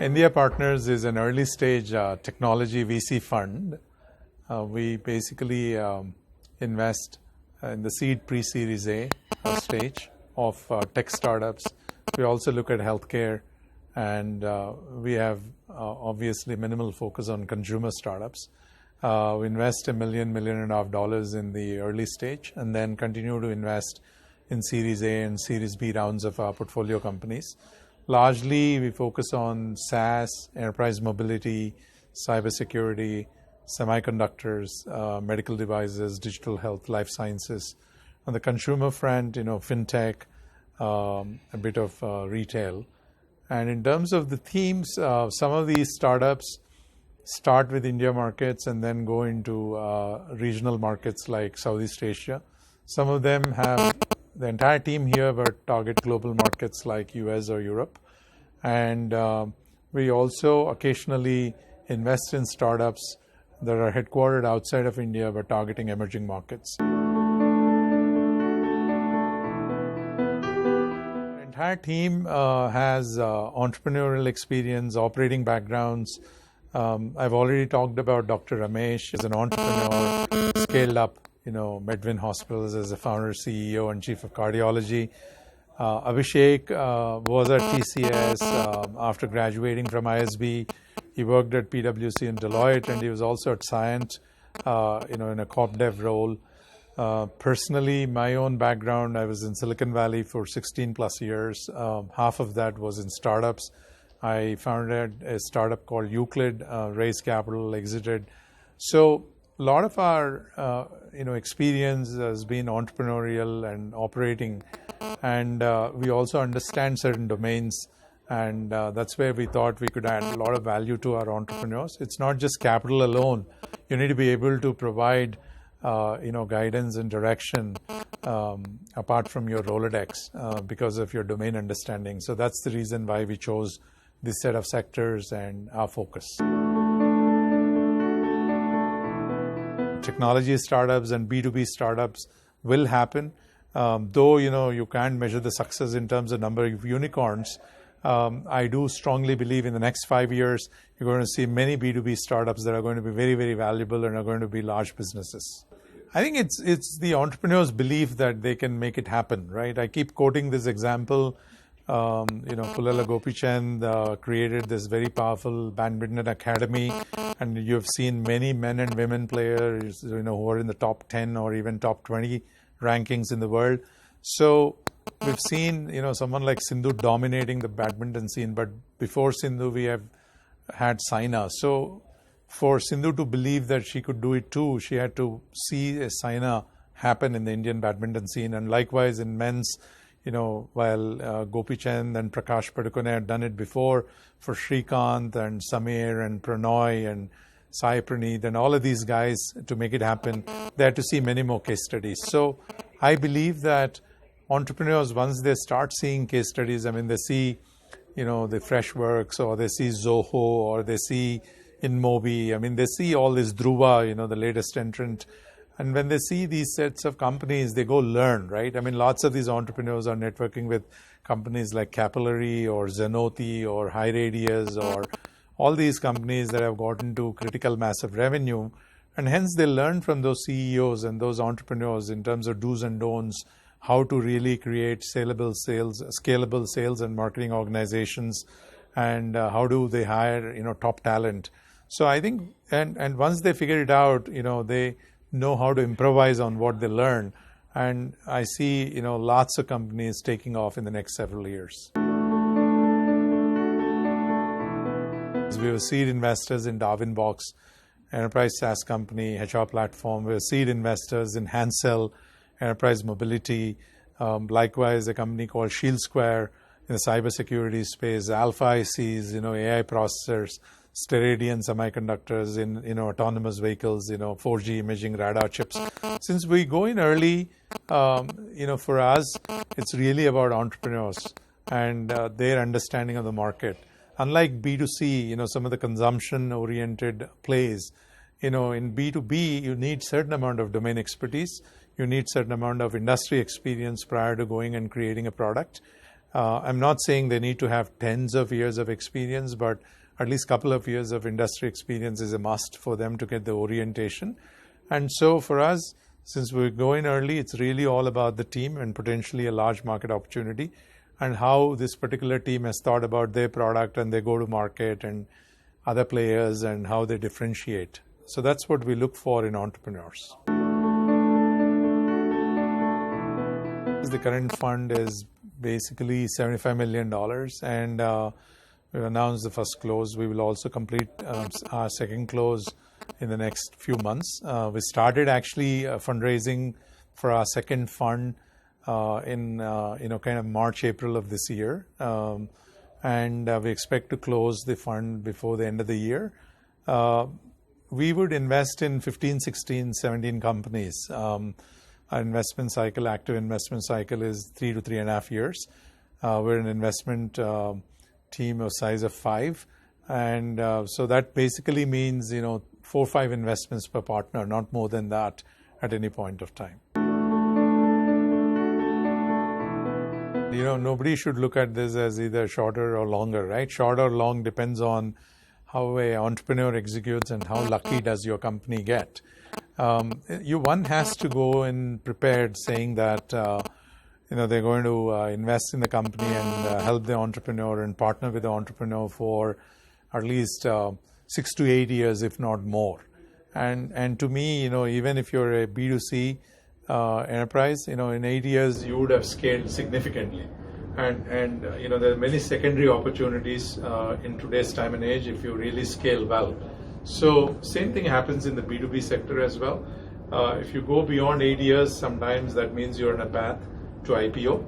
Endiya Partners is an early stage technology VC fund. We basically invest in the seed pre-series A stage of tech startups. We also look at healthcare, and we have obviously minimal focus on consumer startups. We invest $1 million, $1.5 million in the early stage, and then continue to invest in Series A and Series B rounds of our portfolio companies. Largely, we focus on SaaS, enterprise mobility, cybersecurity, semiconductors, medical devices, digital health, life sciences. On the consumer front, fintech, a bit of retail. And in terms of the themes, some of these startups start with India markets and then go into regional markets like Southeast Asia. Some of them have the entire team here, but target global markets like US or Europe. And we also occasionally invest in startups that are headquartered outside of India, but targeting emerging markets. The entire team has entrepreneurial experience, operating backgrounds. I've already talked about Dr. Ramesh. He's an entrepreneur, scaled up Medwin Hospitals as a founder, CEO, and chief of cardiology. Abhishek was at TCS after graduating from ISB. He worked at PwC and Deloitte, and he was also at Cyient, in a corp dev role. Personally, my own background, I was in Silicon Valley for 16 plus years. Half of that was in startups. I founded a startup called Euclid, raised capital, exited. So a lot of our experience has been entrepreneurial and operating, and we also understand certain domains, and that's where we thought we could add a lot of value to our entrepreneurs. It's not just capital alone. You need to be able to provide guidance and direction apart from your Rolodex because of your domain understanding. So that's the reason why we chose this set of sectors and our focus. Technology startups and B2B startups will happen. Though, you can't measure the success in terms of number of unicorns, I do strongly believe in the next 5 years, you're going to see many B2B startups that are going to be very, very valuable and are going to be large businesses. I think it's the entrepreneur's belief that they can make it happen, right? I keep quoting this example. Pullela Gopichand created this very powerful badminton academy, and you've seen many men and women players, who are in the top 10 or even top 20 rankings in the world. So we've seen, someone like Sindhu dominating the badminton scene, but before Sindhu, we have had Saina. So for Sindhu to believe that she could do it too, she had to see a Saina happen in the Indian badminton scene. And likewise in men's, while Gopichand and Prakash Padukone had done it before, for Srikanth and Samir and Pranoy and Sai Praneeth and all of these guys to make it happen, they had to see many more case studies. So I believe that entrepreneurs, once they start seeing case studies, they see, the Freshworks, or they see Zoho, or they see InMobi, they see all this Dhruva, the latest entrant. And when they see these sets of companies, they go learn, right? Lots of these entrepreneurs are networking with companies like Capillary or Zenoti or HighRadius or all these companies that have gotten to critical mass of revenue. And hence they learn from those CEOs and those entrepreneurs in terms of do's and don'ts, how to really create scalable sales and marketing organizations, and how do they hire, top talent. So I think, and once they figure it out, they know how to improvise on what they learn. And I see, lots of companies taking off in the next several years. We have seed investors in Darwinbox, enterprise SaaS company, HR platform. We have seed investors in Hansel, enterprise mobility. Likewise, a company called Shield Square in the cybersecurity space, Alpha ICs, AI processors, Steradian semiconductors in autonomous vehicles, 4G imaging radar chips. Since we go in early, for us, it's really about entrepreneurs and their understanding of the market. Unlike B2C, some of the consumption-oriented plays, in B2B, you need certain amount of domain expertise. You need certain amount of industry experience prior to going and creating a product. I'm not saying they need to have tens of years of experience, but at least a couple of years of industry experience is a must for them to get the orientation. And so for us, since we're going early, it's really all about the team and potentially a large market opportunity and how this particular team has thought about their product and their go-to-market and other players and how they differentiate. So that's what we look for in entrepreneurs. The current fund is basically $75 million, and we've announced the first close. We will also complete our second close in the next few months. We started actually fundraising for our second fund in kind of March, April of this year, and we expect to close the fund before the end of the year. We would invest in 15, 16, 17 companies. Our investment cycle, active investment cycle, is 3 to 3.5 years. We're an investment team of size of 5, and so that basically means 4 or 5 investments per partner, not more than that at any point of time. Nobody should look at this as either shorter or longer, right? Short or long depends on how an entrepreneur executes and how lucky does your company get. One has to go in prepared, saying that they're going to invest in the company and help the entrepreneur and partner with the entrepreneur for at least 6 to 8 years, if not more. And to me, even if you're a B2C enterprise, in 8 years you would have scaled significantly. And there are many secondary opportunities in today's time and age if you really scale well. So same thing happens in the B2B sector as well. If you go beyond 8 years, sometimes that means you're on a path to IPO,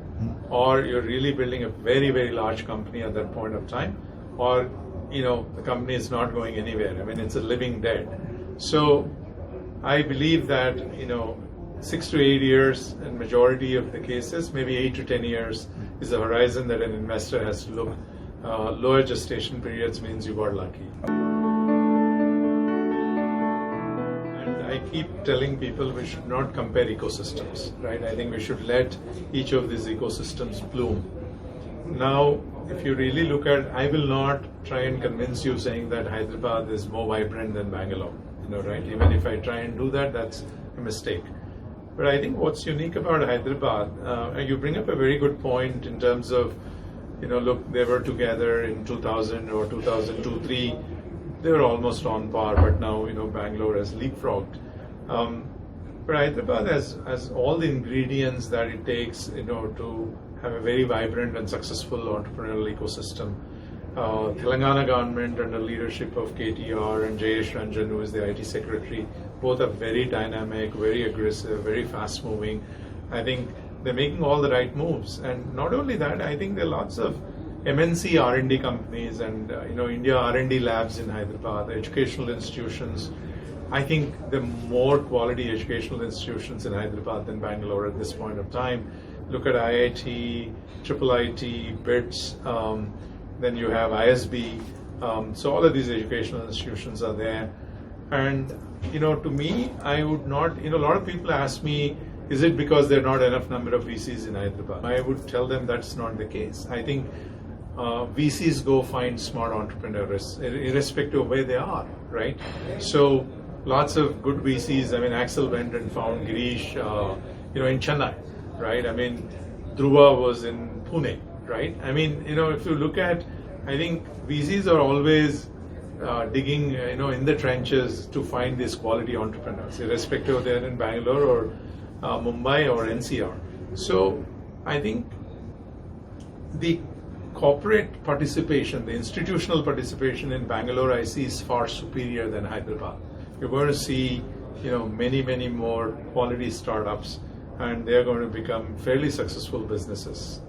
or you're really building a very, very large company at that point of time, or the company is not going anywhere. I mean, it's a living dead. So I believe that 6 to 8 years in majority of the cases, maybe 8 to 10 years is the horizon that an investor has to look. Lower gestation periods means you got lucky. I keep telling people we should not compare ecosystems, right? I think we should let each of these ecosystems bloom. Now, if you really look at, I will not try and convince you saying that Hyderabad is more vibrant than Bangalore, right? Even if I try and do that, that's a mistake. But I think what's unique about Hyderabad, you bring up a very good point in terms of, look, they were together in 2000 or 2002, 3. They were almost on par, but now, Bangalore has leapfrogged. But Hyderabad has all the ingredients that it takes, to have a very vibrant and successful entrepreneurial ecosystem. Telangana government under leadership of KTR and Jayesh Ranjan, who is the IT secretary, both are very dynamic, very aggressive, very fast moving. I think they're making all the right moves. And not only that, I think there are lots of MNC R&D companies and India R&D labs in Hyderabad, educational institutions. I think there are more quality educational institutions in Hyderabad than Bangalore at this point of time. Look at IIT, Triple IT, BITS, then you have ISB. So all of these educational institutions are there. And to me, I would not, a lot of people ask me, is it because there are not enough number of VCs in Hyderabad? I would tell them that's not the case. I think VCs go find smart entrepreneurs, irrespective of where they are, right? So lots of good VCs. I mean, Axel went and found Girish, in Chennai, right? I mean, Dhruva was in Pune, right? I mean, if you look at, I think VCs are always digging, in the trenches to find these quality entrepreneurs, irrespective of they're in Bangalore or Mumbai or NCR. So I think the corporate participation, the institutional participation in Bangalore, I see is far superior than Hyderabad. You're going to see, many, many more quality startups, and they're going to become fairly successful businesses.